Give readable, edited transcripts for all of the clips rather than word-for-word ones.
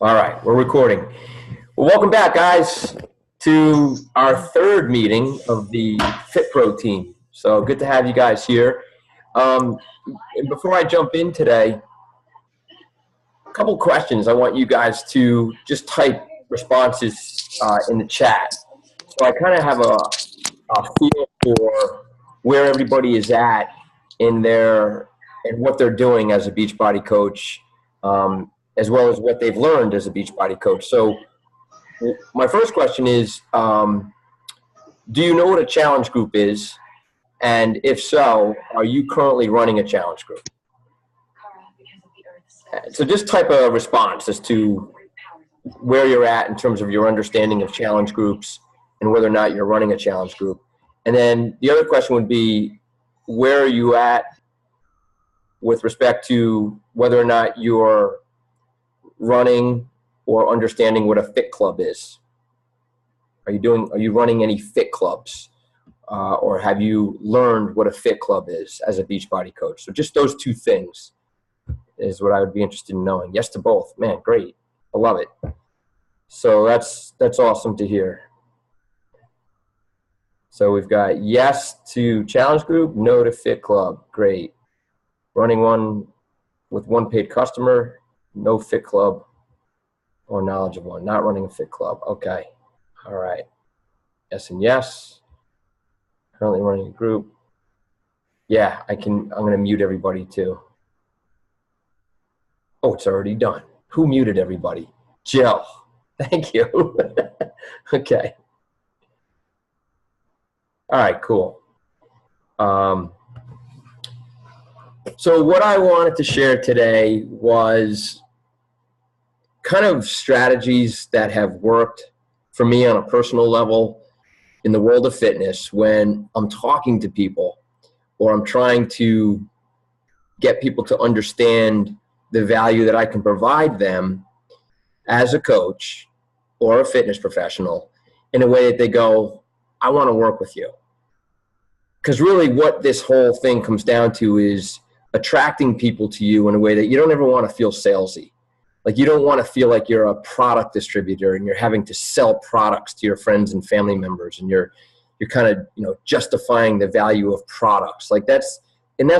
All right, we're recording. Well, welcome back, guys, to our third meeting of the FitPro team. So good to have you guys here. And before I jump in today, a couple questions. I want you guys to just type responses in the chat. So I kind of have a feel for where everybody is at in their and what they're doing as a Beachbody coach, as well as what they've learned as a Beachbody coach. So my first question is, do you know what a challenge group is? And if so, are you currently running a challenge group? So just type a response as to where you're at in terms of your understanding of challenge groups and whether or not you're running a challenge group. And then the other question would be, where are you at with respect to whether or not you're running or understanding what a fit club is? Are you running any fit clubs? Or have you learned what a fit club is as a Beachbody coach? So just those two things is what I would be interested in knowing. Yes to both. Man, great. I love it. So that's awesome to hear. So we've got yes to challenge group, no to fit club. Great. Running one with one paid customer, no fit club, or knowledge of one. Not running a fit club. Okay. All right. Yes and yes. Currently running a group. Yeah, I'm going to mute everybody too. Oh, it's already done. Who muted everybody? Jill. Thank you. Okay. All right, cool. So what I wanted to share today was kind of strategies that have worked for me on a personal level in the world of fitness when I'm talking to people or I'm trying to get people to understand the value that I can provide them as a coach or a fitness professional in a way that they go, I want to work with you. Because really what this whole thing comes down to is attracting people to you in a way that you don't ever want to feel salesy. Like you don't want to feel like you're a product distributor and you're having to sell products to your friends and family members and you're kind of, justifying the value of products. That's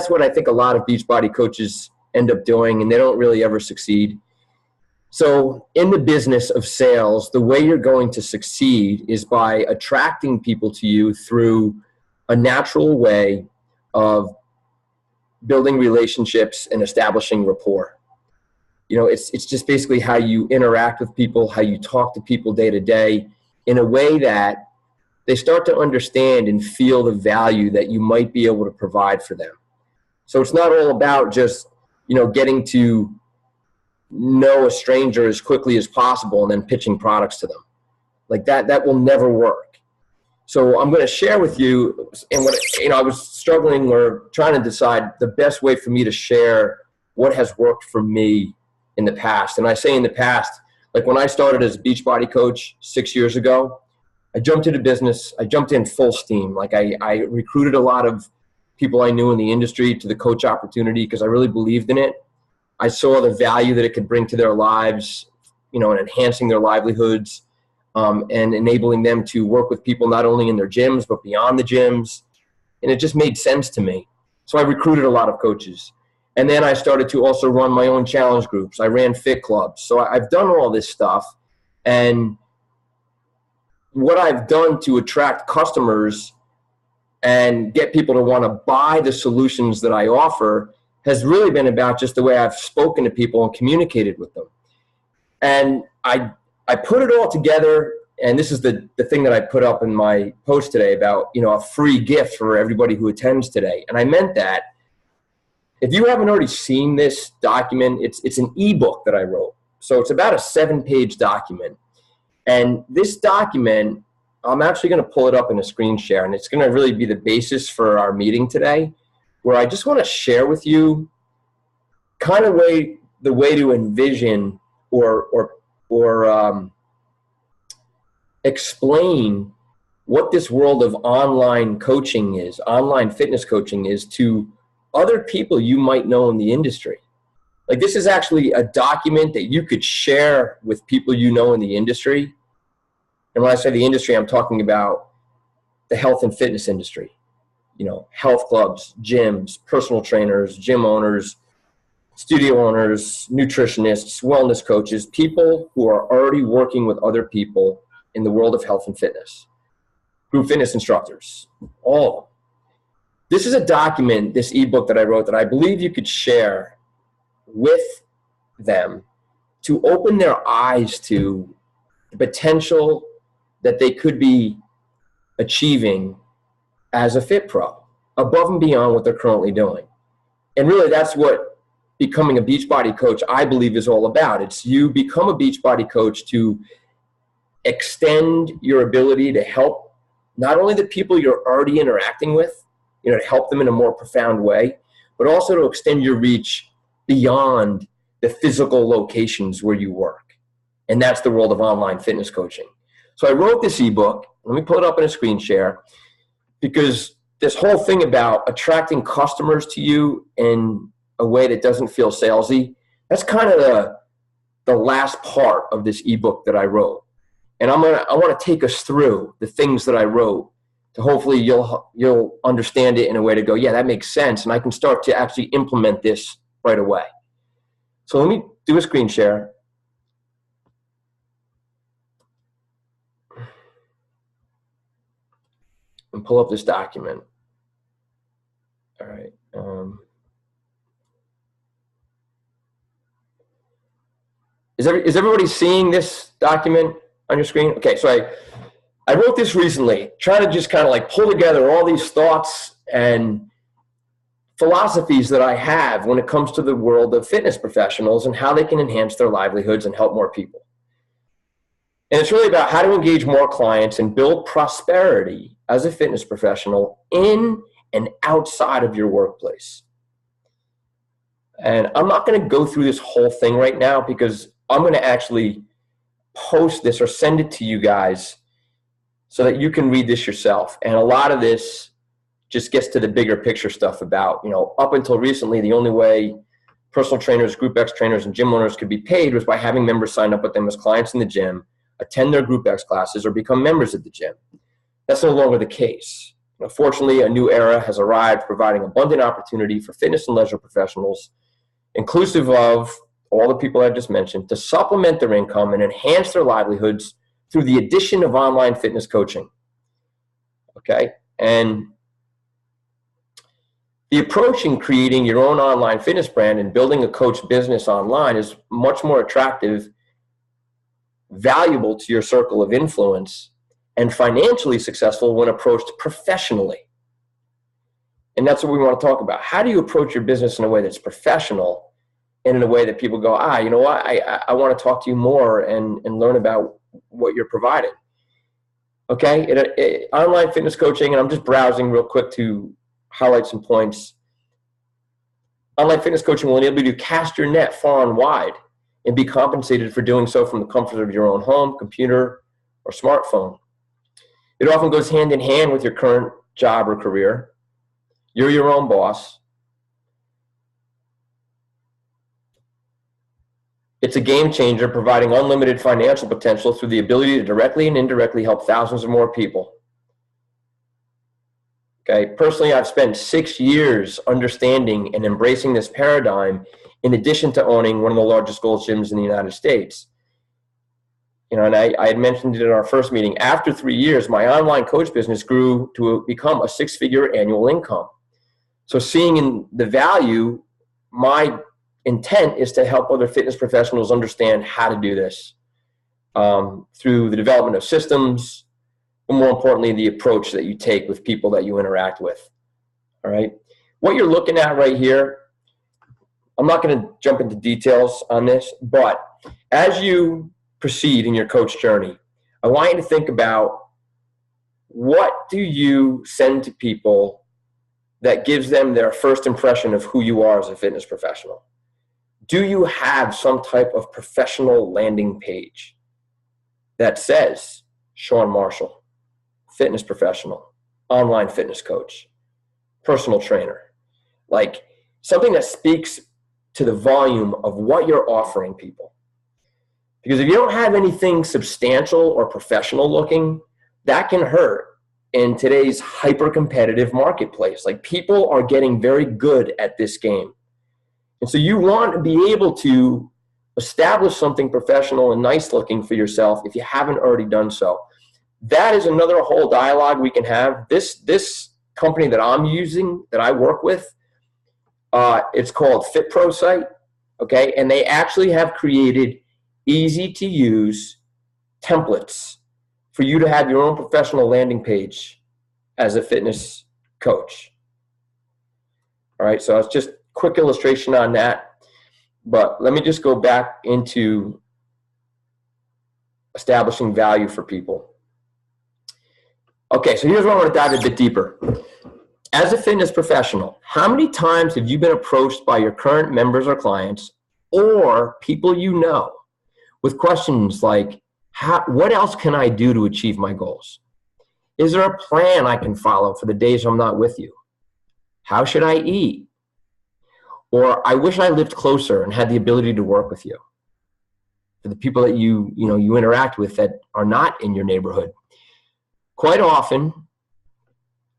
what I think a lot of Beachbody coaches end up doing, and they don't really ever succeed. So in the business of sales, the way you're going to succeed is by attracting people to you through a natural way of building relationships and establishing rapport. It's just basically how you interact with people, how you talk to people day to day in a way that they start to understand and feel the value that you might be able to provide for them. So it's not all about just, getting to know a stranger as quickly as possible and then pitching products to them. Like that will never work. So I'm going to share with you, and I was struggling or trying to decide the best way for me to share what has worked for me in the past. And I say in the past, like when I started as a Beachbody coach 6 years ago, I jumped into business. I jumped in full steam. Like I recruited a lot of people I knew in the industry to the coach opportunity because I really believed in it. I saw the value that it could bring to their lives, and enhancing their livelihoods, and enabling them to work with people not only in their gyms, but beyond the gyms. And it just made sense to me. So I recruited a lot of coaches. And then I started to also run my own challenge groups. I ran fit clubs. So I've done all this stuff. And what I've done to attract customers and get people to want to buy the solutions that I offer has really been about just the way I've spoken to people and communicated with them. And I put it all together, and this is the thing that I put up in my post today about, a free gift for everybody who attends today. And I meant that. If you haven't already seen this document, it's an ebook that I wrote. So it's about a 7-page document. And this document, I'm actually going to pull it up in a screen share, and it's going to really be the basis for our meeting today, where I just want to share with you kind of the way to envision or explain what this world of online coaching is, online fitness coaching is to other people you might know in the industry. Like, this is actually a document that you could share with people you know in the industry. And when I say the industry, I'm talking about the health and fitness industry. You know, health clubs, gyms, personal trainers, gym owners, studio owners, nutritionists, wellness coaches, people who are already working with other people in the world of health and fitness, group fitness instructors, all of them. This is a document, this ebook that I wrote, that I believe you could share with them to open their eyes to the potential that they could be achieving as a fit pro, above and beyond what they're currently doing. And really, that's what becoming a Beachbody coach, I believe, is all about. It's you become a Beachbody coach to extend your ability to help not only the people you're already interacting with, you know, to help them in a more profound way, but also to extend your reach beyond the physical locations where you work. And that's the world of online fitness coaching. So I wrote this ebook. Let me pull it up in a screen share, because this whole thing about attracting customers to you in a way that doesn't feel salesy, that's kind of the last part of this ebook that I wrote. And I want to take us through the things that I wrote to hopefully you'll understand it in a way to go, yeah, that makes sense. And I can start to actually implement this right away. So let me do a screen share. And pull up this document. All right. Is everybody seeing this document on your screen? Okay, so I wrote this recently, trying to just kind of like pull together all these thoughts and philosophies that I have when it comes to the world of fitness professionals and how they can enhance their livelihoods and help more people. And it's really about how to engage more clients and build prosperity as a fitness professional in and outside of your workplace. And I'm not going to go through this whole thing right now, because I'm going to actually post this or send it to you guys so that you can read this yourself. And a lot of this just gets to the bigger picture stuff about, you know, up until recently, the only way personal trainers, Group X trainers, and gym owners could be paid was by having members sign up with them as clients in the gym, attend their Group X classes, or become members of the gym. That's no longer the case. You know, fortunately, a new era has arrived, providing abundant opportunity for fitness and leisure professionals, inclusive of all the people I just mentioned, to supplement their income and enhance their livelihoods through the addition of online fitness coaching. Okay? And the approach in creating your own online fitness brand and building a coach business online is much more attractive, valuable to your circle of influence, and financially successful when approached professionally. And that's what we want to talk about. How do you approach your business in a way that's professional and in a way that people go, you know what, I want to talk to you more and learn about what you're providing. Okay, online fitness coaching, and I'm just browsing real quick to highlight some points. Online fitness coaching will enable you to cast your net far and wide and be compensated for doing so from the comfort of your own home, computer, or smartphone. It often goes hand in hand with your current job or career. You're your own boss. It's a game changer, providing unlimited financial potential through the ability to directly and indirectly help thousands of more people. Okay, personally, I've spent 6 years understanding and embracing this paradigm, in addition to owning one of the largest Gold's gyms in the United States. You know, and I had mentioned it in our first meeting. After 3 years, my online coach business grew to become a 6-figure annual income. So seeing in the value, my intent is to help other fitness professionals understand how to do this through the development of systems, but more importantly, the approach that you take with people that you interact with. All right. What you're looking at right here, I'm not going to jump into details on this, but as you proceed in your coach journey, I want you to think about, what do you send to people that gives them their first impression of who you are as a fitness professional? Do you have some type of professional landing page that says Sean Marshall, fitness professional, online fitness coach, personal trainer? Like something that speaks to the volume of what you're offering people. Because if you don't have anything substantial or professional looking, that can hurt in today's hyper-competitive marketplace. Like, people are getting very good at this game. And so you want to be able to establish something professional and nice looking for yourself if you haven't already done so. That is another whole dialogue we can have. This company that I'm using, that I work with, it's called FitPro Site, okay? And they actually have created easy-to-use templates for you to have your own professional landing page as a fitness coach. All right, so it's just a quick illustration on that. But let me just go back into establishing value for people. Okay, so here's where I want to dive a bit deeper. As a fitness professional, how many times have you been approached by your current members or clients or people you know with questions like, what else can I do to achieve my goals? Is there a plan I can follow for the days I'm not with you? How should I eat? Or I wish I lived closer and had the ability to work with you. For the people that you interact with that are not in your neighborhood. Quite often,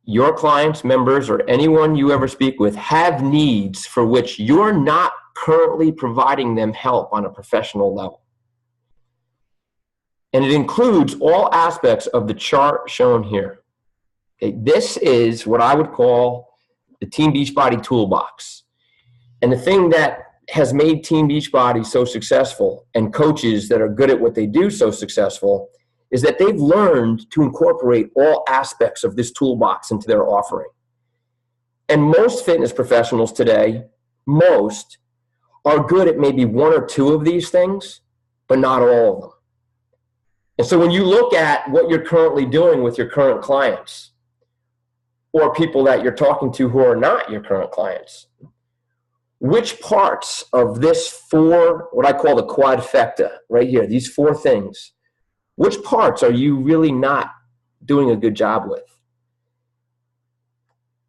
your clients, members, or anyone you ever speak with have needs for which you're not currently providing them help on a professional level. And it includes all aspects of the chart shown here. Okay, this is what I would call the Team Beachbody toolbox. And the thing that has made Team Beachbody so successful, and coaches that are good at what they do so successful, is that they've learned to incorporate all aspects of this toolbox into their offering. And most fitness professionals today, most, are good at maybe one or two of these things, but not all of them. And so when you look at what you're currently doing with your current clients, or people that you're talking to who are not your current clients, which parts of this what I call the quadfecta right here, these four things, which parts are you really not doing a good job with?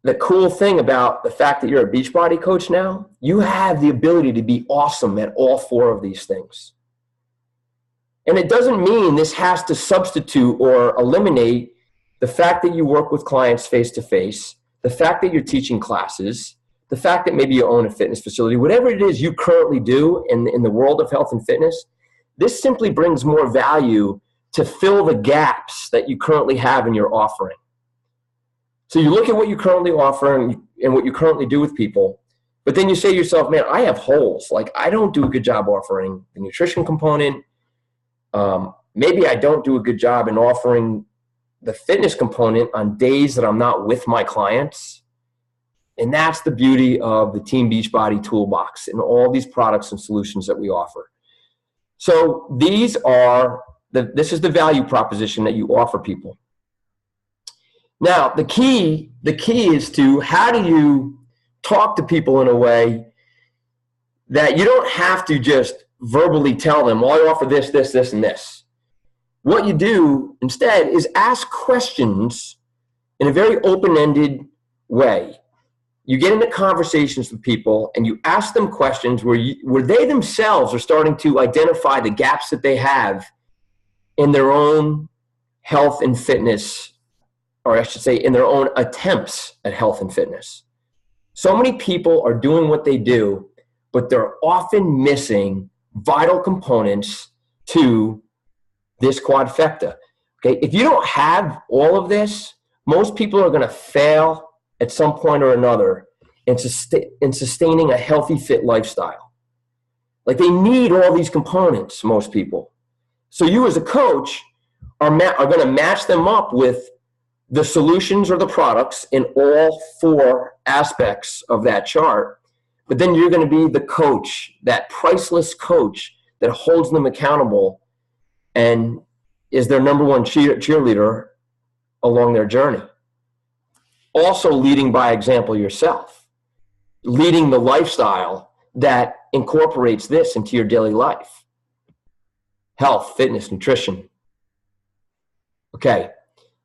The cool thing about the fact that you're a Beachbody coach now, you have the ability to be awesome at all four of these things. And it doesn't mean this has to substitute or eliminate the fact that you work with clients face-to-face, the fact that you're teaching classes, the fact that maybe you own a fitness facility, whatever it is you currently do in the world of health and fitness, this simply brings more value to fill the gaps that you currently have in your offering. So you look at what you currently offer and what you currently do with people, but then you say to yourself, man, I have holes. Like, I don't do a good job offering the nutrition component. Maybe I don't do a good job in offering the fitness component on days that I'm not with my clients. And that's the beauty of the Team Beachbody toolbox and all these products and solutions that we offer. So this is the value proposition that you offer people. Now, the key is to how do you talk to people in a way that you don't have to just verbally tell them, well, I offer this, this, this, and this. What you do instead is ask questions in a very open-ended way. You get into conversations with people and you ask them questions where they themselves are starting to identify the gaps that they have in their own health and fitness, or I should say in their own attempts at health and fitness. So many people are doing what they do, but they're often missing vital components to this quadfecta. Okay, if you don't have all of this, most people are going to fail at some point or another in sustaining a healthy, fit lifestyle. Like, they need all these components, most people. So you as a coach are going to match them up with the solutions or the products in all four aspects of that chart. But then you're going to be the coach, that priceless coach that holds them accountable and is their number one cheerleader along their journey. Also leading by example yourself, leading the lifestyle that incorporates this into your daily life. Health, fitness, nutrition. Okay,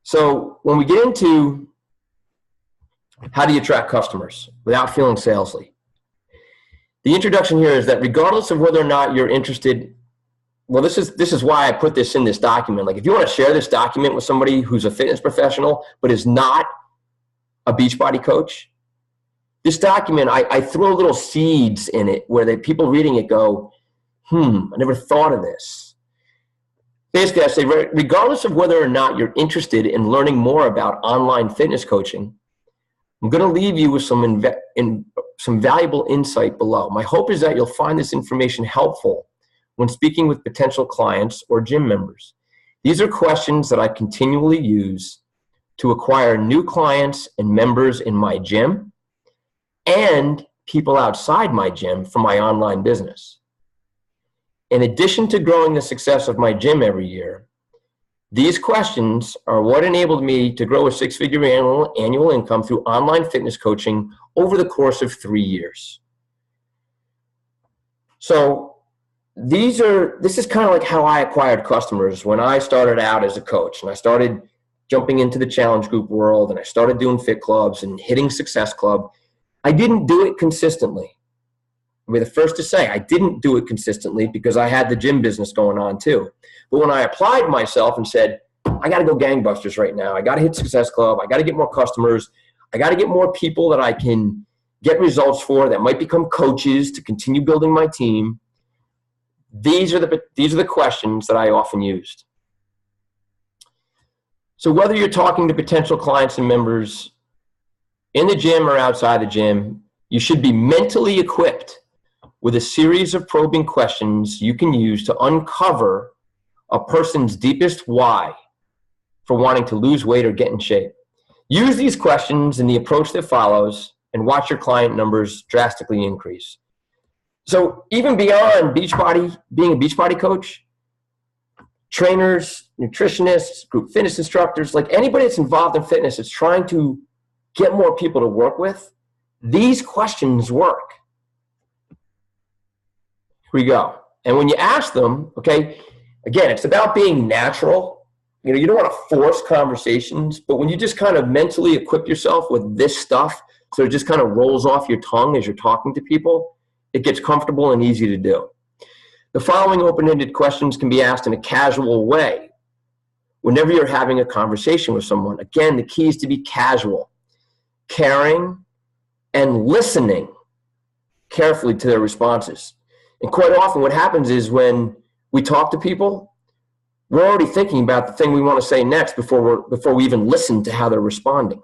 so when we get into how do you attract customers without feeling salesy, The introduction here is that regardless of whether or not you're interested, well, this is why I put this in this document. Like, if you want to share this document with somebody who's a fitness professional but is not a Beachbody coach, this document, I throw little seeds in it where people reading it go, I never thought of this. Basically, I say, regardless of whether or not you're interested in learning more about online fitness coaching, I'm going to leave you with some valuable insight below. My hope is that you'll find this information helpful when speaking with potential clients or gym members. These are questions that I continually use to acquire new clients and members in my gym and people outside my gym for my online business. In addition to growing the success of my gym every year, these questions are what enabled me to grow a six-figure annual income through online fitness coaching over the course of 3 years. So this is kind of like how I acquired customers when I started out as a coach, and I started jumping into the challenge group world, and I started doing fit clubs and hitting Success Club. I didn't do it consistently. I'll be the first to say I didn't do it consistently because I had the gym business going on too. But when I applied myself and said, I got to go gangbusters right now, I got to hit Success Club, I got to get more customers, I got to get more people that I can get results for that might become coaches to continue building my team, these are the questions that I often used. So whether you're talking to potential clients and members in the gym or outside the gym, you should be mentally equipped with a series of probing questions you can use to uncover a person's deepest why for wanting to lose weight or get in shape. Use these questions in the approach that follows and watch your client numbers drastically increase. So even beyond Beachbody, being a Beachbody coach, trainers, nutritionists, group fitness instructors, like anybody that's involved in fitness that's trying to get more people to work with, these questions work. Here we go. And when you ask them, okay, again, it's about being natural. You know, you don't want to force conversations, but when you just kind of mentally equip yourself with this stuff, so it just kind of rolls off your tongue as you're talking to people, it gets comfortable and easy to do. The following open-ended questions can be asked in a casual way whenever you're having a conversation with someone. Again, the key is to be casual, caring, and listening carefully to their responses. And quite often what happens is when we talk to people, we're already thinking about the thing we want to say next before we even listen to how they're responding.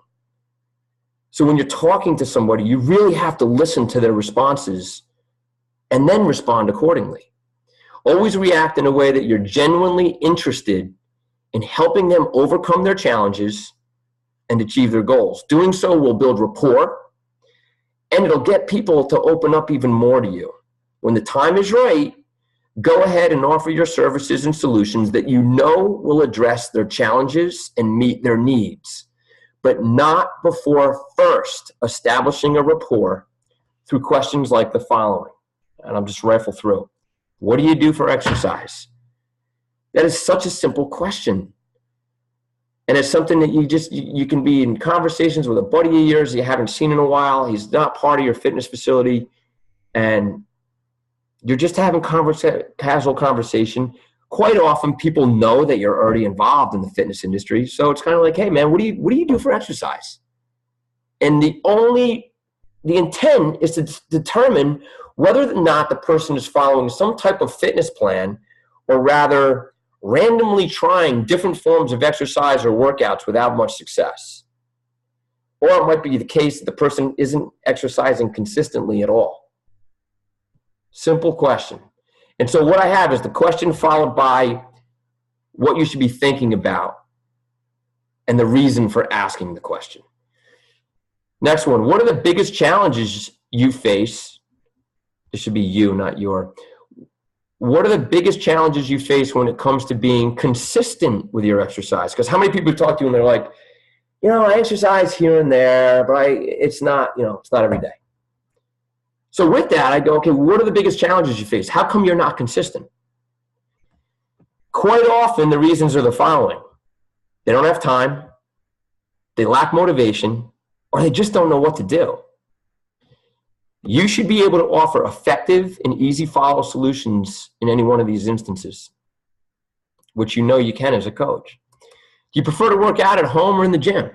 So when you're talking to somebody, you really have to listen to their responses and then respond accordingly. Always react in a way that you're genuinely interested in helping them overcome their challenges and achieve their goals. Doing so will build rapport, and it'll get people to open up even more to you. When the time is right, go ahead and offer your services and solutions that you know will address their challenges and meet their needs, but not before first establishing a rapport through questions like the following. And I'm just rifle through. What do you do for exercise? That is such a simple question. And it's something that you can be in conversations with a buddy of yours you haven't seen in a while. He's not part of your fitness facility. And you're just having casual conversation. Quite often people know that you're already involved in the fitness industry. So it's kind of like, hey man, what do you do for exercise? And the intent is to determine whether or not the person is following some type of fitness plan, or rather randomly trying different forms of exercise or workouts without much success. Or it might be the case that the person isn't exercising consistently at all. Simple question. And so what I have is the question followed by what you should be thinking about and the reason for asking the question. Next one, what are the biggest challenges you face? It should be you, not your. What are the biggest challenges you face when it comes to being consistent with your exercise? Because how many people talk to you and they're like, you know, I exercise here and there, but it's not every day. So with that, I go, okay, what are the biggest challenges you face? How come you're not consistent? Quite often, the reasons are the following. They don't have time, they lack motivation, or they just don't know what to do. You should be able to offer effective and easy follow solutions in any one of these instances, which you know you can as a coach. Do you prefer to work out at home or in the gym?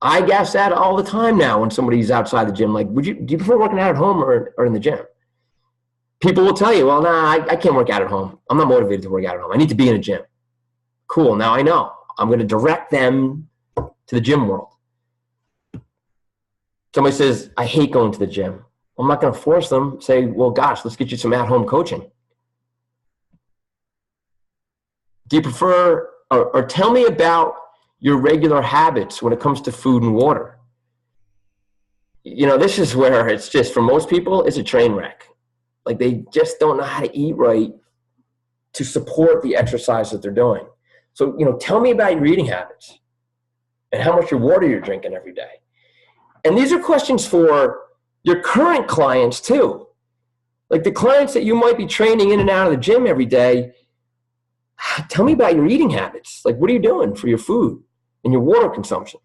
I guess that all the time now when somebody's outside the gym, like, do you prefer working out at home or in the gym? People will tell you, well, nah, I can't work out at home. I'm not motivated to work out at home. I need to be in a gym. Cool, now I know. I'm going to direct them to the gym world. Somebody says, I hate going to the gym. I'm not going to force them. Say, well, gosh, let's get you some at-home coaching. Do you prefer, or tell me about your regular habits when it comes to food and water? You know, this is where it's just, for most people, it's a train wreck. Like, they just don't know how to eat right to support the exercise that they're doing. So, you know, tell me about your eating habits and how much your water you're drinking every day. And these are questions for your current clients too. Like the clients that you might be training in and out of the gym every day, tell me about your eating habits. Like, what are you doing for your food and your water consumption?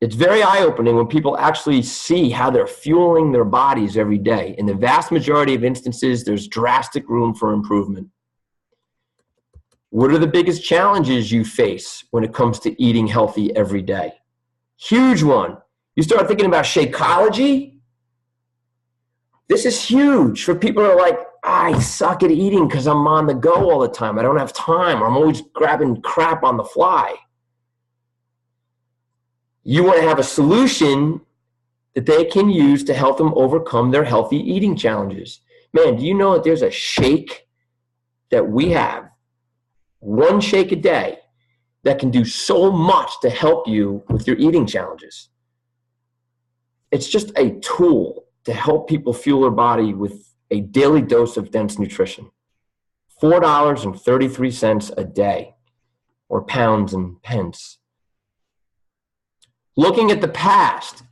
It's very eye-opening when people actually see how they're fueling their bodies every day. In the vast majority of instances, there's drastic room for improvement. What are the biggest challenges you face when it comes to eating healthy every day? Huge one. You start thinking about Shakeology. This is huge for people who are like, I suck at eating because I'm on the go all the time. I don't have time, or I'm always grabbing crap on the fly. You want to have a solution that they can use to help them overcome their healthy eating challenges. Man, do you know that there's a shake that we have, one shake a day, that can do so much to help you with your eating challenges? It's just a tool to help people fuel their body with a daily dose of dense nutrition. $4.33 a day, or pounds and pence. Looking at the past,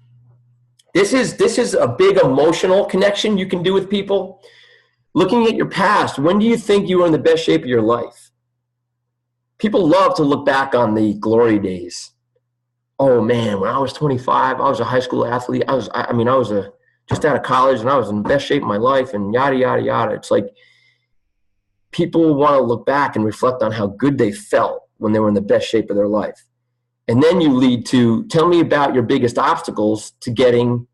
this is a big emotional connection you can do with people. Looking at your past, when do you think you were in the best shape of your life? People love to look back on the glory days. Oh man, when I was 25, I was a high school athlete. I was just out of college and I was in the best shape of my life and yada, yada, yada. It's like people want to look back and reflect on how good they felt when they were in the best shape of their life. And then you lead to, tell me about your biggest obstacles to getting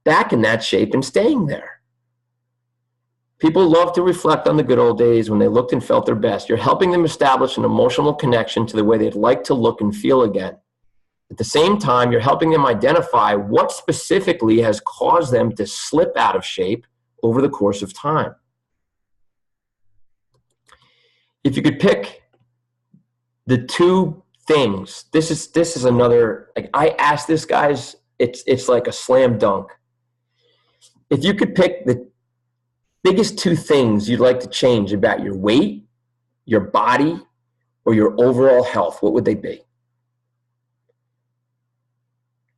back in that shape and staying there. People love to reflect on the good old days when they looked and felt their best. You're helping them establish an emotional connection to the way they'd like to look and feel again. At the same time, you're helping them identify what specifically has caused them to slip out of shape over the course of time. If you could pick the two things, this is another, like I asked this, guys, it's like a slam dunk. If you could pick the biggest two things you'd like to change about your weight, your body, or your overall health, what would they be?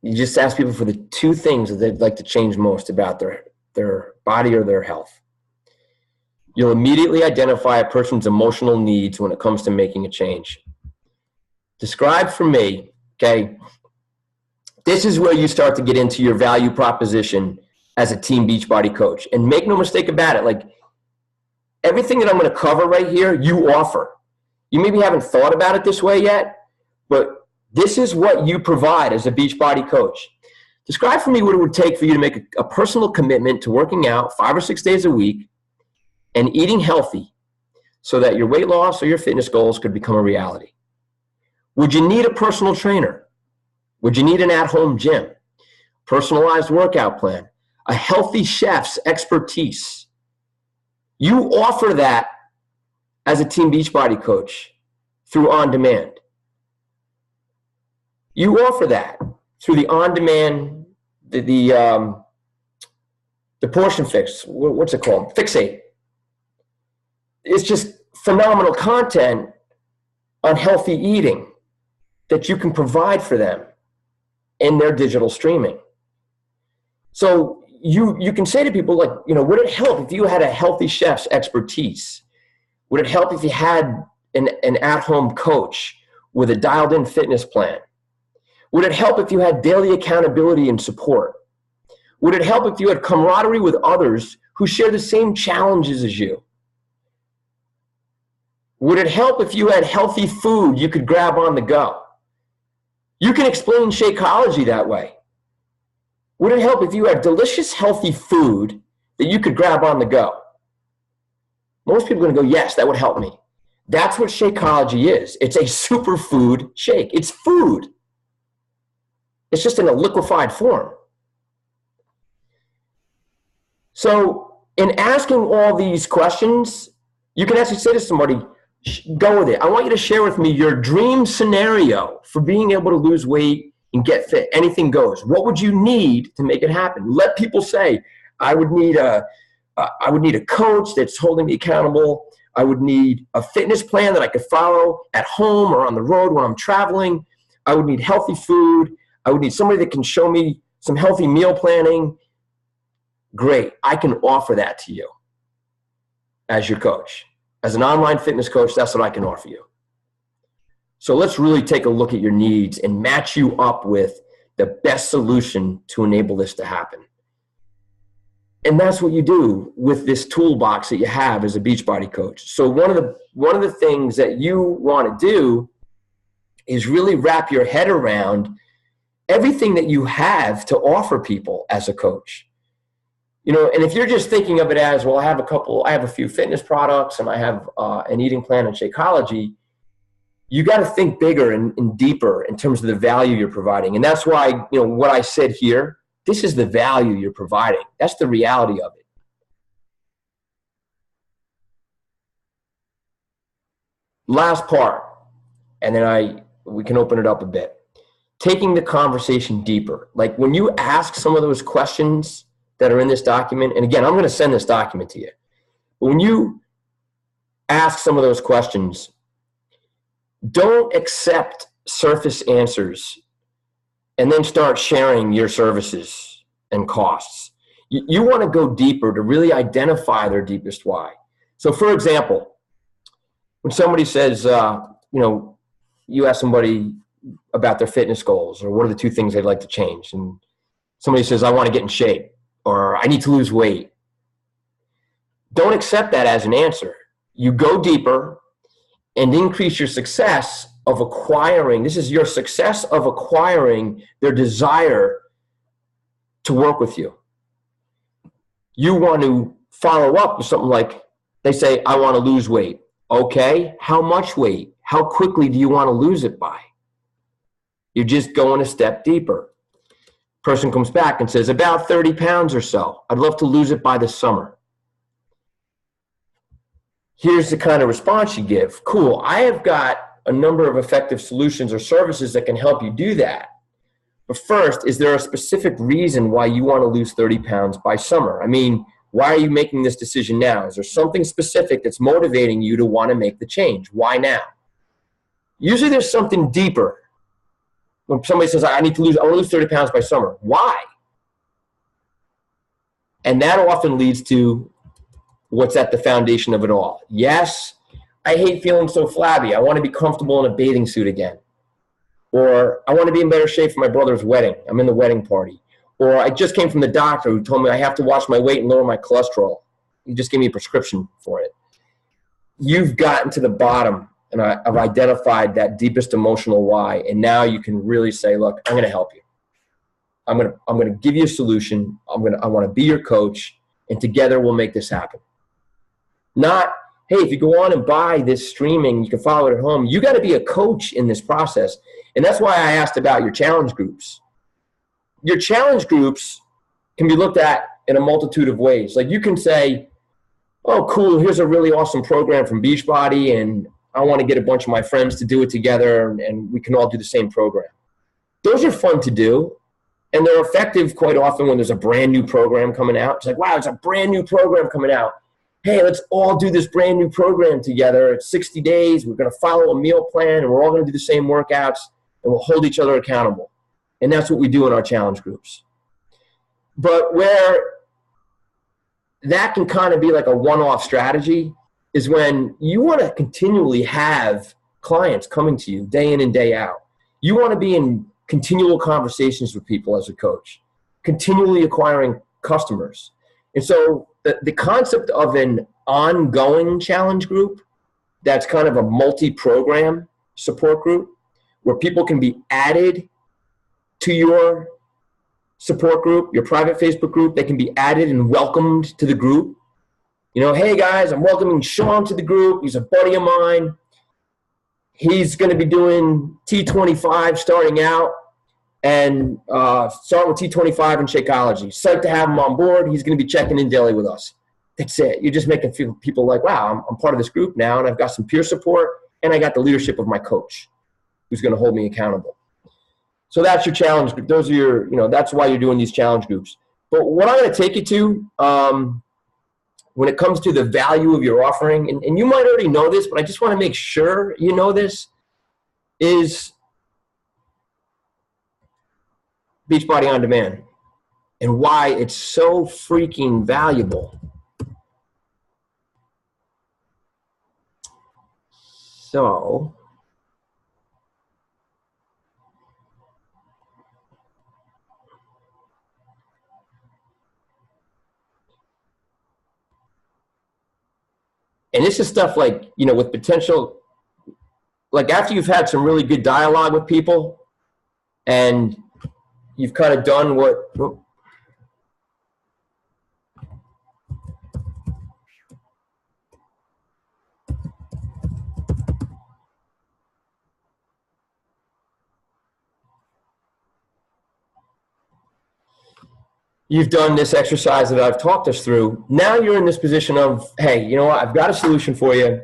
You just ask people for the two things that they'd like to change most about their body or their health. You'll immediately identify a person's emotional needs when it comes to making a change. Describe for me, okay, this is where you start to get into your value proposition as a Team Beachbody coach. And make no mistake about it, like everything that I'm going to cover right here, you offer. You maybe haven't thought about it this way yet, but this is what you provide as a Beachbody coach. Describe for me what it would take for you to make a personal commitment to working out 5 or 6 days a week and eating healthy so that your weight loss or your fitness goals could become a reality. Would you need a personal trainer? Would you need an at-home gym? Personalized workout plan? A healthy chef's expertise? You offer that as a Team Beachbody coach through OnDemand. You offer that through the OnDemand, the portion fix. What's it called? Fixate. It's just phenomenal content on healthy eating that you can provide for them in their digital streaming. So you can say to people like, you know, would it help if you had a healthy chef's expertise? Would it help if you had an at-home coach with a dialed-in fitness plan? Would it help if you had daily accountability and support? Would it help if you had camaraderie with others who share the same challenges as you? Would it help if you had healthy food you could grab on the go? You can explain Shakeology that way. Would it help if you had delicious, healthy food that you could grab on the go? Most people are going to go, yes, that would help me. That's what Shakeology is. It's a superfood shake. It's food. It's just in a liquefied form. So in asking all these questions, you can actually say to somebody, go with it. I want you to share with me your dream scenario for being able to lose weight and get fit. Anything goes. What would you need to make it happen? Let people say, I would need a coach that's holding me accountable. I would need a fitness plan that I could follow at home or on the road when I'm traveling. I would need healthy food. I would need somebody that can show me some healthy meal planning. Great. I can offer that to you as your coach. As an online fitness coach, that's what I can offer you. So let's really take a look at your needs and match you up with the best solution to enable this to happen. And that's what you do with this toolbox that you have as a Beachbody coach. So one of the things that you want to do is really wrap your head around everything that you have to offer people as a coach. You know, and if you're just thinking of it as, well, I have a few fitness products and I have an eating plan and Shakeology, you got to think bigger and deeper in terms of the value you're providing. And that's why, you know, what I said here, this is the value you're providing. That's the reality of it. Last part, and then we can open it up a bit. Taking the conversation deeper. Like when you ask some of those questions that are in this document, and again, I'm going to send this document to you. But when you ask some of those questions, don't accept surface answers and then start sharing your services and costs. You want to go deeper to really identify their deepest why. So for example, when somebody says, you know, you ask somebody about their fitness goals or what are the two things they'd like to change, and somebody says, I want to get in shape or I need to lose weight. Don't accept that as an answer. You go deeper and increase your success of acquiring, this is your success of acquiring their desire to work with you. You want to follow up with something like, they say, I want to lose weight. Okay, how much weight? How quickly do you want to lose it by? You're just going a step deeper. Person comes back and says, about 30 pounds or so. I'd love to lose it by the summer. Here's the kind of response you give. Cool, I have got a number of effective solutions or services that can help you do that. But first, is there a specific reason why you want to lose 30 pounds by summer? I mean, why are you making this decision now? Is there something specific that's motivating you to want to make the change? Why now? Usually there's something deeper. When somebody says, I want to lose 30 pounds by summer. Why? And that often leads to what's at the foundation of it all. Yes, I hate feeling so flabby. I want to be comfortable in a bathing suit again. Or I want to be in better shape for my brother's wedding. I'm in the wedding party. Or I just came from the doctor who told me I have to watch my weight and lower my cholesterol. He just gave me a prescription for it. You've gotten to the bottom, and I've identified that deepest emotional why, and now you can really say, look, I'm going to help you. I'm going to give you a solution. I want to be your coach, and together we'll make this happen. Not, hey, if you go on and buy this streaming, you can follow it at home. You got to be a coach in this process, and that's why I asked about your challenge groups. Your challenge groups can be looked at in a multitude of ways. Like you can say, oh, cool, here's a really awesome program from Beachbody, and I want to get a bunch of my friends to do it together, and we can all do the same program. Those are fun to do, and they're effective quite often when there's a brand new program coming out. It's like, wow, it's a brand new program coming out. Hey, let's all do this brand new program together. It's 60 days. We're going to follow a meal plan, and we're all going to do the same workouts, and we'll hold each other accountable. And that's what we do in our challenge groups. But where that can kind of be like a one-off strategy is when you want to continually have clients coming to you day in and day out. You want to be in continual conversations with people as a coach. continually acquiring customers. And so the concept of an ongoing challenge group that's kind of a multi-program support group where people can be added to your support group, your private Facebook group. They can be added and welcomed to the group. You know, hey guys, I'm welcoming Sean to the group. He's a buddy of mine. He's going to be doing T25 starting out and start with T25 in Shakeology. Psyched to have him on board. He's going to be checking in daily with us. That's it. You're just making people like, wow, I'm part of this group now, and I've got some peer support, and I got the leadership of my coach who's going to hold me accountable. So that's your challenge group. Those are your, that's why you're doing these challenge groups. But what I'm going to take you to, when it comes to the value of your offering, and you might already know this, but I just want to make sure you know this, is Beachbody On Demand and why it's so freaking valuable. So, and this is stuff like, with potential, like after you've had some really good dialogue with people and you've kind of done what, you've done this exercise that I've talked us through. Now you're in this position of, hey, you know what? I've got a solution for you.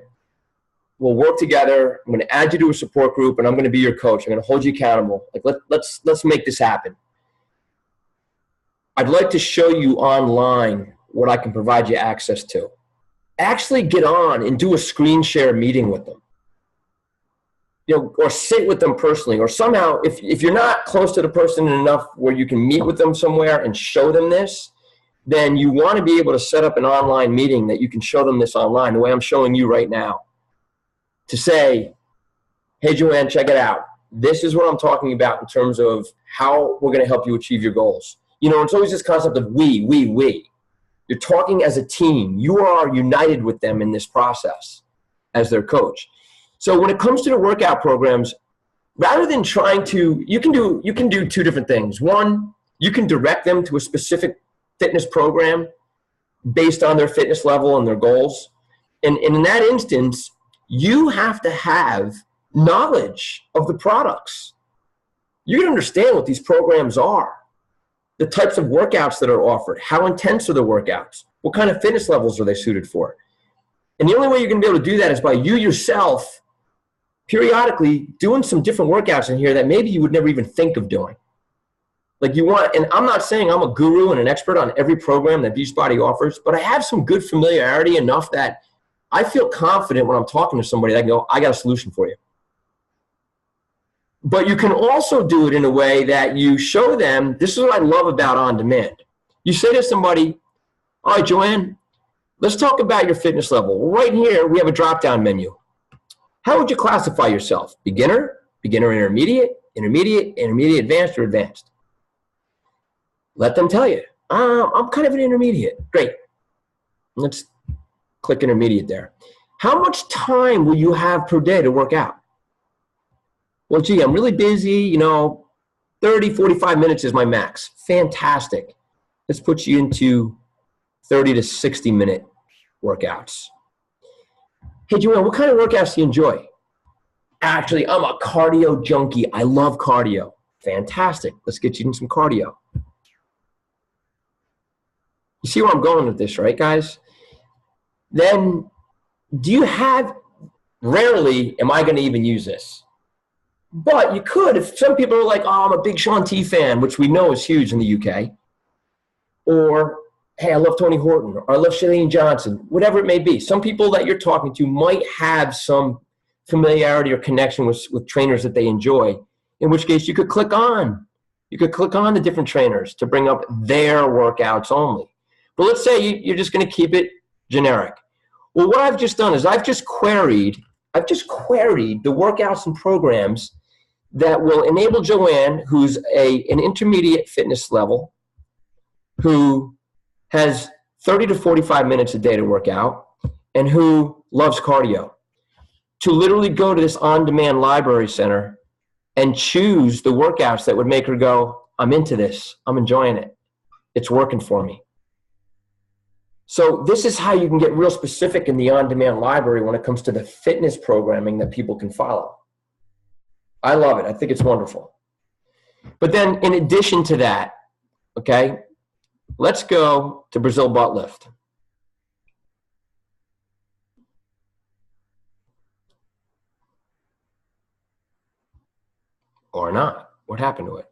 We'll work together. I'm going to add you to a support group, and I'm going to be your coach. I'm going to hold you accountable. Like, let's make this happen. I'd like to show you online what I can provide you access to. Actually get on and do a screen share meeting with them. Or sit with them personally, or somehow, if you're not close to the person enough where you can meet with them somewhere and show them this, then you want to be able to set up an online meeting that you can show them this online, the way I'm showing you right now. To say, hey, Joanne, check it out. This is what I'm talking about in terms of how we're going to help you achieve your goals. It's always this concept of we. You're talking as a team. You are united with them in this process as their coach. So when it comes to the workout programs, rather than trying to, you can do two different things. One, you can direct them to a specific fitness program based on their fitness level and their goals. And in that instance, you have to have knowledge of the products. You can understand what these programs are, the types of workouts that are offered, how intense are the workouts, what kind of fitness levels are they suited for. And the only way you're going to be able to do that is by you yourself periodically doing some different workouts in here that maybe you would never even think of doing. And I'm not saying I'm a guru and an expert on every program that Beachbody offers, but I have some good familiarity enough that I feel confident when I'm talking to somebody that I can go, I got a solution for you. But you can also do it in a way that you show them, this is what I love about On Demand. You say to somebody, all right, Joanne, let's talk about your fitness level. Well, right here, we have a drop-down menu. How would you classify yourself? Beginner, intermediate, advanced, or advanced? Let them tell you. I'm kind of an intermediate. Great. Let's click intermediate there. How much time will you have per day to work out? Well, gee, I'm really busy. 30, 45 minutes is my max. Fantastic. Let's put you into 30 to 60-minute workouts. Hey, Joanne, what kind of workouts do you enjoy? Actually, I'm a cardio junkie. I love cardio. Fantastic. Let's get you in some cardio. You see where I'm going with this, right, guys? Then, rarely am I going to even use this. But you could, if some people are like, oh, I'm a big Sean T fan, which we know is huge in the UK. Or, hey, I love Tony Horton, or I love Shailene Johnson, whatever it may be. Some people that you're talking to might have some familiarity or connection with trainers that they enjoy, in which case you could click on. You could click on the different trainers to bring up their workouts only. But let's say you're just going to keep it generic. Well, what I've just done is I've just queried the workouts and programs that will enable Joanne, who's an intermediate fitness level, who has 30 to 45 minutes a day to work out and who loves cardio to literally go to this on-demand library center and choose the workouts that would make her go, I'm into this, I'm enjoying it, it's working for me. So this is how you can get real specific in the on-demand library when it comes to the fitness programming that people can follow. I love it. I think it's wonderful. But then in addition to that, okay, let's go to Brazil butt lift. Or not. What happened to it?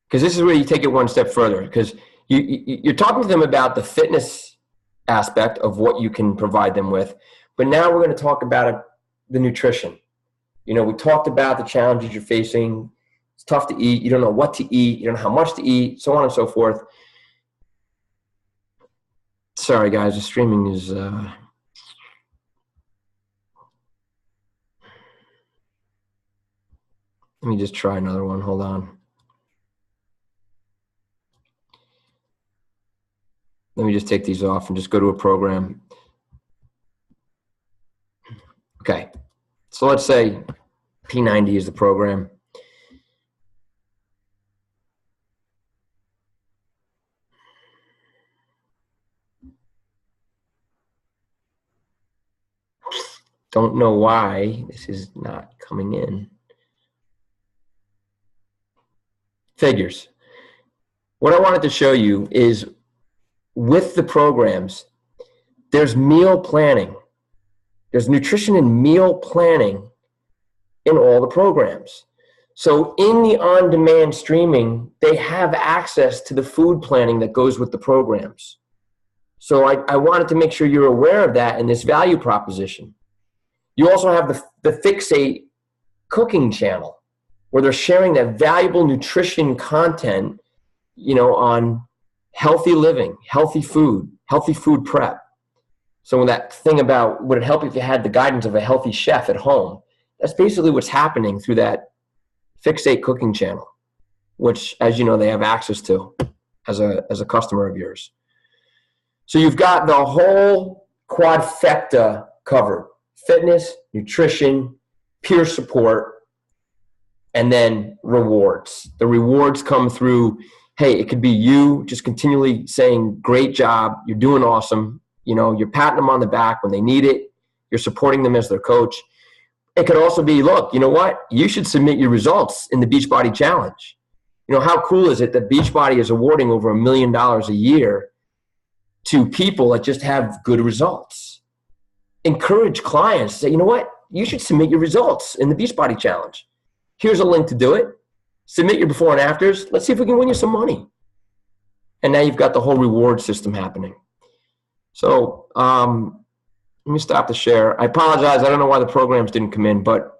Because this is where you take it one step further, because you're talking to them about the fitness aspect of what you can provide them with, but now we're going to talk about the nutrition. You know, we talked about the challenges you're facing. It's tough to eat. You don't know what to eat. You don't know how much to eat, so on and so forth. Sorry, guys, the streaming is... Let me just try another one. Hold on. Let me just take these off and just go to a program. Okay, so let's say P90 is the program. Don't know why this is not coming in. Figures. What I wanted to show you is with the programs, there's meal planning. There's nutrition and meal planning in all the programs. So in the on-demand streaming, they have access to the food planning that goes with the programs. So I wanted to make sure you're aware of that in this value proposition. You also have the Fixate cooking channel where they're sharing that valuable nutrition content, you know, on healthy living, healthy food prep. So when that thing about would it help if you had the guidance of a healthy chef at home, that's basically what's happening through that Fixate cooking channel, which, as you know, they have access to as a customer of yours. So you've got the whole quadfecta covered: fitness, nutrition, peer support, and then rewards. The rewards come through, hey, it could be you just continually saying, great job, you're doing awesome. You know, you're patting them on the back when they need it. You're supporting them as their coach. It could also be, look, you know what? You should submit your results in the Beachbody Challenge. You know, how cool is it that Beachbody is awarding over $1 million a year to people that just have good results? Encourage clients to say, you know what? You should submit your results in the Beachbody Challenge. Here's a link to do it. Submit your before and afters. Let's see if we can win you some money. And now you've got the whole reward system happening. So let me stop the share. I apologize. I don't know why the programs didn't come in, but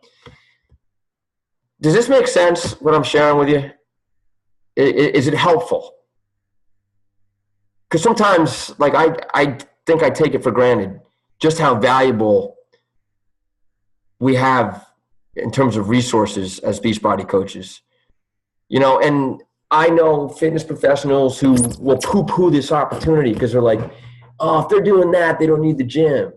does this make sense, what I'm sharing with you? Is it helpful? Because sometimes, like, I think I take it for granted just how valuable we have in terms of resources as Beachbody coaches. You know, and I know fitness professionals who will poo-poo this opportunity because they're like, oh, if they're doing that, they don't need the gym.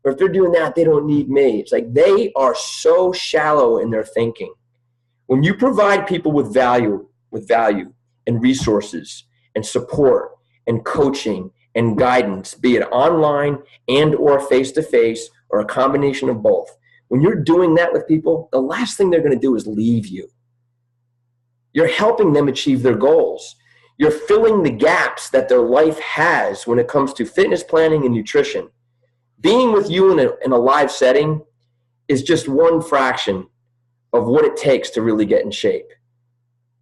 Or if they're doing that, they don't need me. It's like they are so shallow in their thinking. When you provide people with value and resources and support and coaching and guidance, be it online and or face-to-face or a combination of both, when you're doing that with people, the last thing they're going to do is leave you. You're helping them achieve their goals. You're filling the gaps that their life has when it comes to fitness planning and nutrition. Being with you in a live setting is just one fraction of what it takes to really get in shape.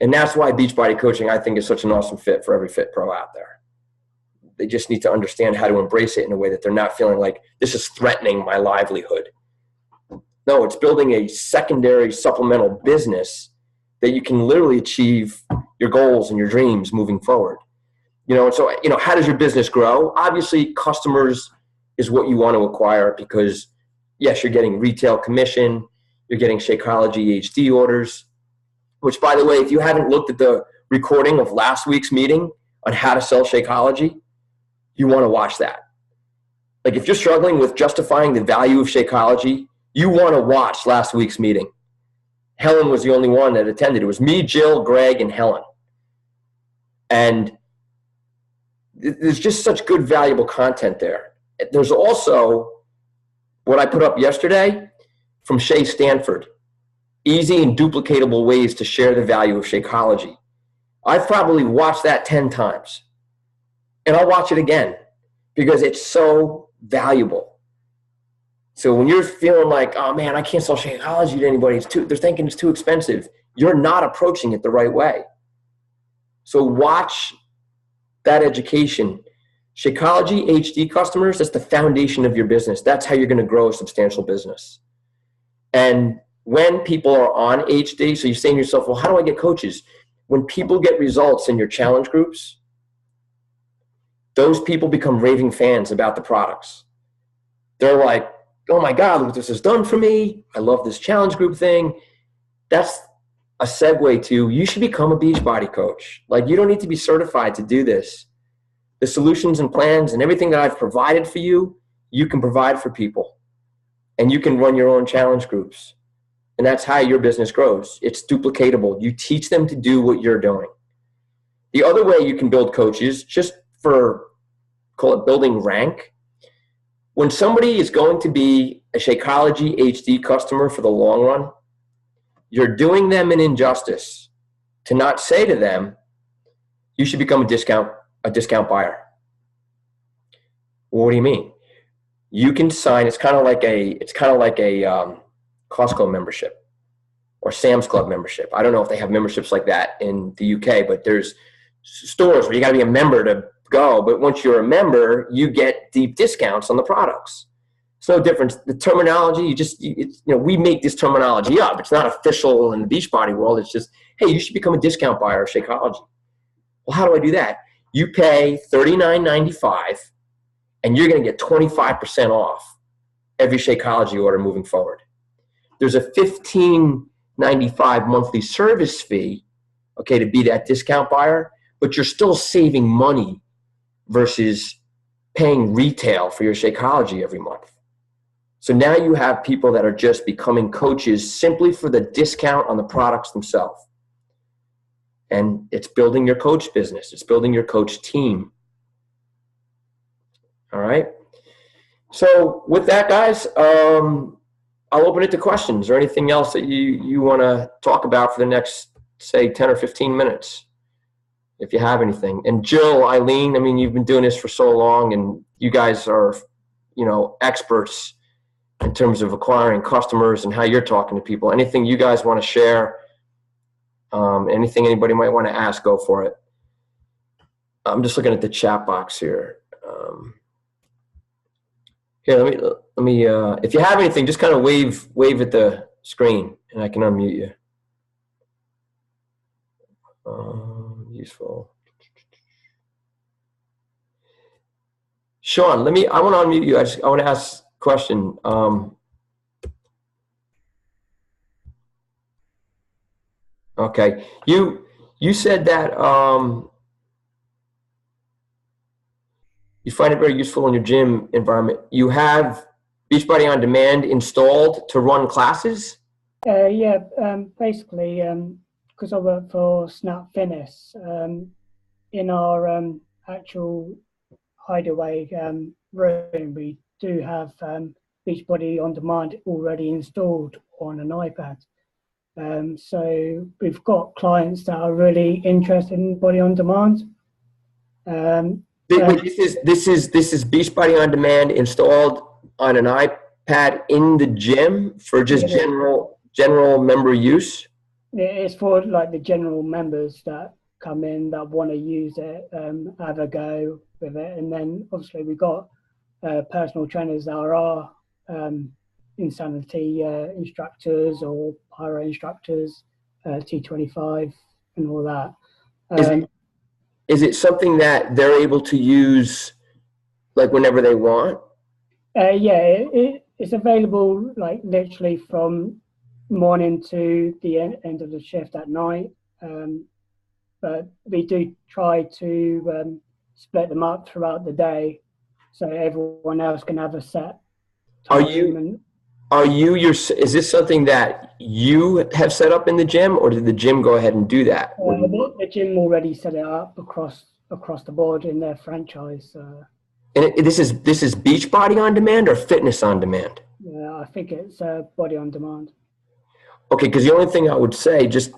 And that's why Beachbody coaching, I think, is such an awesome fit for every fit pro out there. They just need to understand how to embrace it in a way that they're not feeling like this is threatening my livelihood. No, it's building a secondary supplemental business that you can literally achieve your goals and your dreams moving forward. You know, and so, you know, how does your business grow? Obviously, customers is what you want to acquire because, yes, you're getting retail commission, You're getting Shakeology HD orders, which, by the way, if you haven't looked at the recording of last week's meeting on how to sell Shakeology, you want to watch that. Like, if you're struggling with justifying the value of Shakeology, you want to watch last week's meeting. Helen was the only one that attended. It was me, Jill, Greg, and Helen. And there's just such good, valuable content there. There's also what I put up yesterday from Shay Stanford, easy and duplicatable ways to share the value of Shakeology. I've probably watched that 10 times, and I'll watch it again because it's so valuable. So when you're feeling like, oh man, I can't sell Shakeology to anybody, they're thinking it's too expensive, you're not approaching it the right way. So watch that education. Shakeology HD customers, that's the foundation of your business. That's how you're going to grow a substantial business. And when people are on HD, so you're saying to yourself, well, how do I get coaches? When people get results in your challenge groups, those people become raving fans about the products. They're like, oh my God, look what this has done for me. I love this challenge group thing. That's a segue to, you should become a Beachbody coach. Like, you don't need to be certified to do this. The solutions and plans and everything that I've provided for you, you can provide for people. And you can run your own challenge groups. And that's how your business grows. It's duplicatable. You teach them to do what you're doing. The other way you can build coaches, just for, call it building rank, when somebody is going to be a Shakeology HD customer for the long run, you're doing them an injustice to not say to them, you should become a discount buyer. Well, what do you mean? You can sign, it's kind of like a Costco membership or Sam's Club membership. I don't know if they have memberships like that in the UK, but there's stores where you got to be a member to go. But once you're a member, you get deep discounts on the products. It's no difference. The terminology, we make this terminology up. It's not official in the Beachbody world. It's just, hey, you should become a discount buyer of Shakeology. Well, how do I do that? You pay $39.95 and you're going to get 25% off every Shakeology order moving forward. There's a $15.95 monthly service fee, okay, to be that discount buyer, but you're still saving money versus paying retail for your Shakeology every month. So now you have people that are just becoming coaches simply for the discount on the products themselves. And it's building your coach business. It's building your coach team. All right. So with that, guys, I'll open it to questions or anything else that you want to talk about for the next, say, 10 or 15 minutes, if you have anything. And Jill, Eileen, I mean, you've been doing this for so long, and you guys are, experts in terms of acquiring customers and how you're talking to people. Anything you guys want to share, anything anybody might want to ask, go for it. I'm just looking at the chat box here. Here, let me. If you have anything, just kind of wave at the screen, and I can unmute you. Useful. Sean, I want to unmute you. I want to ask a question. Okay, you said that you find it very useful in your gym environment. You have Beachbody OnDemand installed to run classes? Yeah, basically, because I work for Snap Fitness, in our actual hideaway room, we do have Beachbody OnDemand already installed on an iPad. So we've got clients that are really interested in Body on Demand. This is Beachbody OnDemand installed on an iPad in the gym for just general member use? It's for like the general members that come in that want to use it, have a go with it. And then obviously we've got personal trainers that are Insanity instructors or Pyro instructors, T25 and all that. Is it something that they're able to use like whenever they want? Yeah, it's available like literally from morning to the end of the shift at night. But we do try to split them up throughout the day, so everyone else can have a set Are time. is this something that you have set up in the gym, or did the gym go ahead and do that? The gym already set it up across the board in their franchise. And this is Beachbody on demand or Fitness on demand? Yeah, I think it's Body on Demand. Okay, because the only thing I would say, just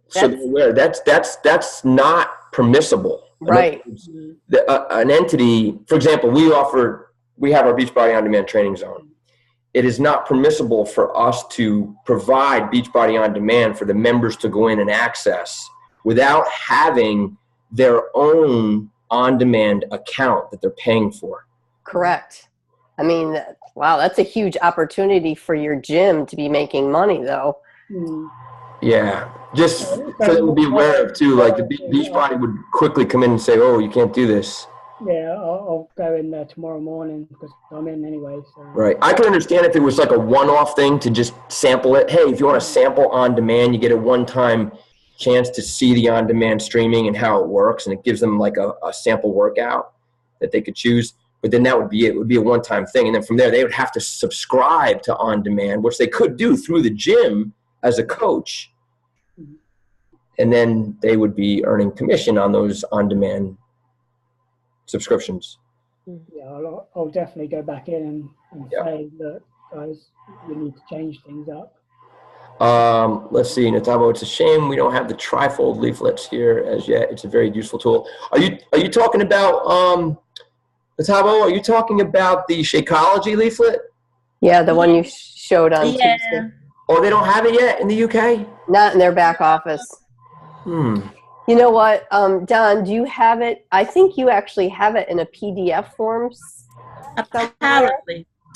so they're aware, that's not permissible. Right. An entity, for example, we have our Beachbody on demand training zone. It is not permissible for us to provide Beachbody on demand for the members to go in and access without having their own on-demand account that they're paying for. Correct. I mean, wow, that's a huge opportunity for your gym to be making money, though. Yeah, just for them to be aware of too, like the Beachbody would quickly come in and say, "Oh, you can't do this." Yeah, I'll go in there tomorrow morning because I'm in anyway. So. Right. I can understand if it was like a one-off thing to just sample it. Hey, if you want to sample on demand, you get a one-time chance to see the on-demand streaming and how it works, and it gives them like a sample workout that they could choose. But then that would be it. It would be a one-time thing, and then from there they would have to subscribe to on-demand, which they could do through the gym as a coach, and then they would be earning commission on those on-demand subscriptions. Yeah, I'll definitely go back in and say that, guys, we need to change things up. Let's see, Natabo, it's a shame we don't have the trifold leaflets here as yet. It's a very useful tool. Are you talking about Natabo, are you talking about the Shakeology leaflet? Yeah, the one you showed on Tuesday. Oh, they don't have it yet in the UK? Not in their back office. You know what, Don, do you have it? I think you actually have it in a PDF form.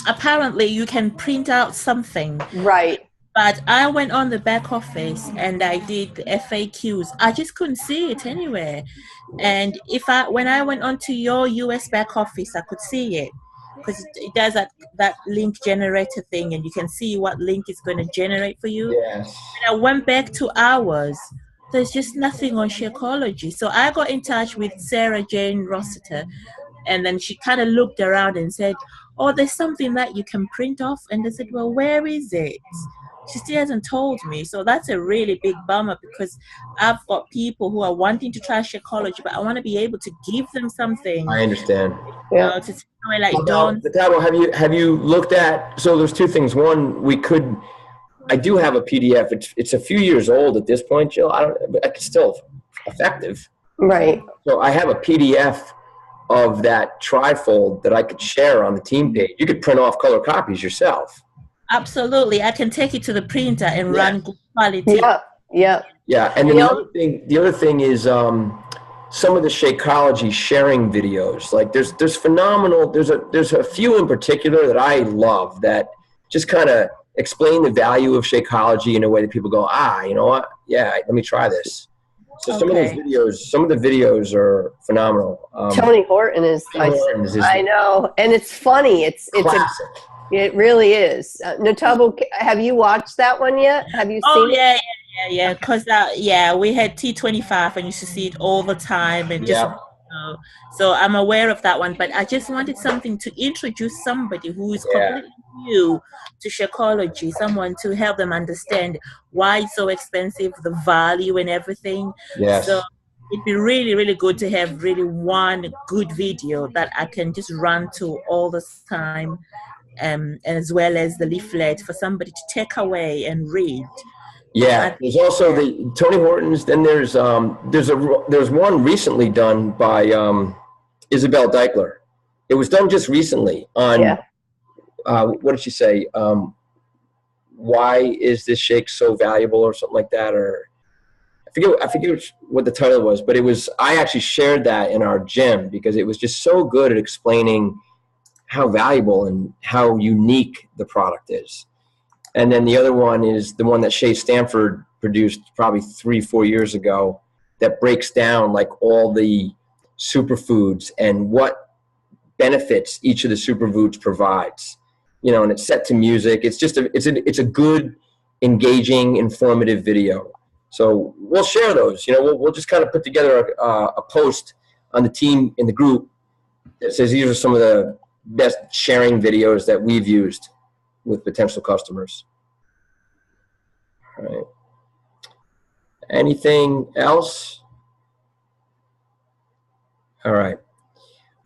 Apparently you can print out something. Right. But I went on the back office and I did the FAQs. I just couldn't see it anywhere. And when I went onto your US back office, I could see it because it does that link generator thing, and you can see what link it's going to generate for you. Yes. And I went back to ours. There's just nothing on Shakeology. So I got in touch with Sarah Jane Rossiter, and then she kind of looked around and said, "Oh, there's something that you can print off." And I said, "Well, where is it?" She still hasn't told me. So that's a really big bummer because I've got people who are wanting to try Shakeology, but I want to be able to give them something. I understand. Yeah. To say, like, don't. Natabo, have you looked at? So there's two things. One, I do have a PDF. It's a few years old at this point, Jill. But it's still effective. Right. So I have a PDF of that trifold that I could share on the team page. You could print off color copies yourself. Absolutely, I can take it to the printer and run good quality. Yeah. And then the other thing is some of the Shakeology sharing videos. Like there's phenomenal. There's a few in particular that I love that just kind of explain the value of Shakeology in a way that people go, you know what? Yeah, let me try this. So some of the videos are phenomenal. Tony Horton is. I know, and it's funny. It's classic. It really is. Natabo, have you watched that one yet? Have you seen it? Yeah. Because we had T25 and used to see it all the time, and so I'm aware of that one. But I just wanted something to introduce somebody who is completely new to Shakeology, someone to help them understand why it's so expensive, the value, and everything. Yes. So it'd be really, really good to have really one good video that I can just run to all the time. As well as the leaflet for somebody to take away and read. Yeah, there's also the Tony Hortons. Then there's one recently done by Isabel Deichler. It was done just recently on what did she say? Why is this shake so valuable, or something like that? Or I forget what the title was, but I actually shared that in our gym because it was just so good at explaining how valuable and how unique the product is. And then the other one is the one that Shay Stanford produced probably 3-4 years ago that breaks down like all the superfoods and what benefits each of the superfoods provides. And it's set to music. It's just it's a good engaging, informative video. So we'll share those. You know, we'll just kind of put together a post on the team in the group that says these are some of the best sharing videos that we've used with potential customers. All right. Anything else? All right.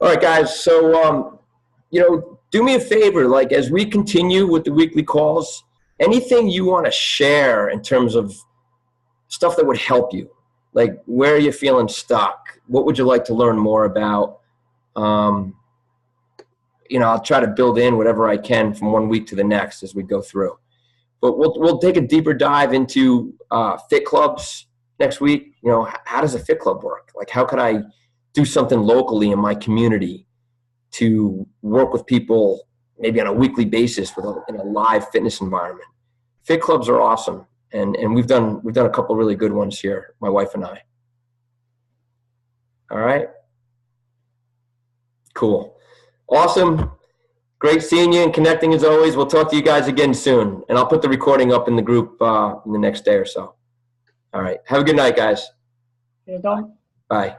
All right, guys. So, you know, do me a favor, like as we continue with the weekly calls, anything you want to share in terms of stuff that would help you, like where are you feeling stuck? What would you like to learn more about? You know, I'll try to build in whatever I can from one week to the next as we go through. But we'll take a deeper dive into fit clubs next week. You know, how does a fit club work? Like, how could I do something locally in my community to work with people maybe on a weekly basis in a live fitness environment? Fit clubs are awesome, and we've done a couple really good ones here, my wife and I. All right, cool, awesome. Great seeing you and connecting as always. We'll talk to you guys again soon. And I'll put the recording up in the group in the next day or so. All right. Have a good night, guys. Yeah, Don. Bye.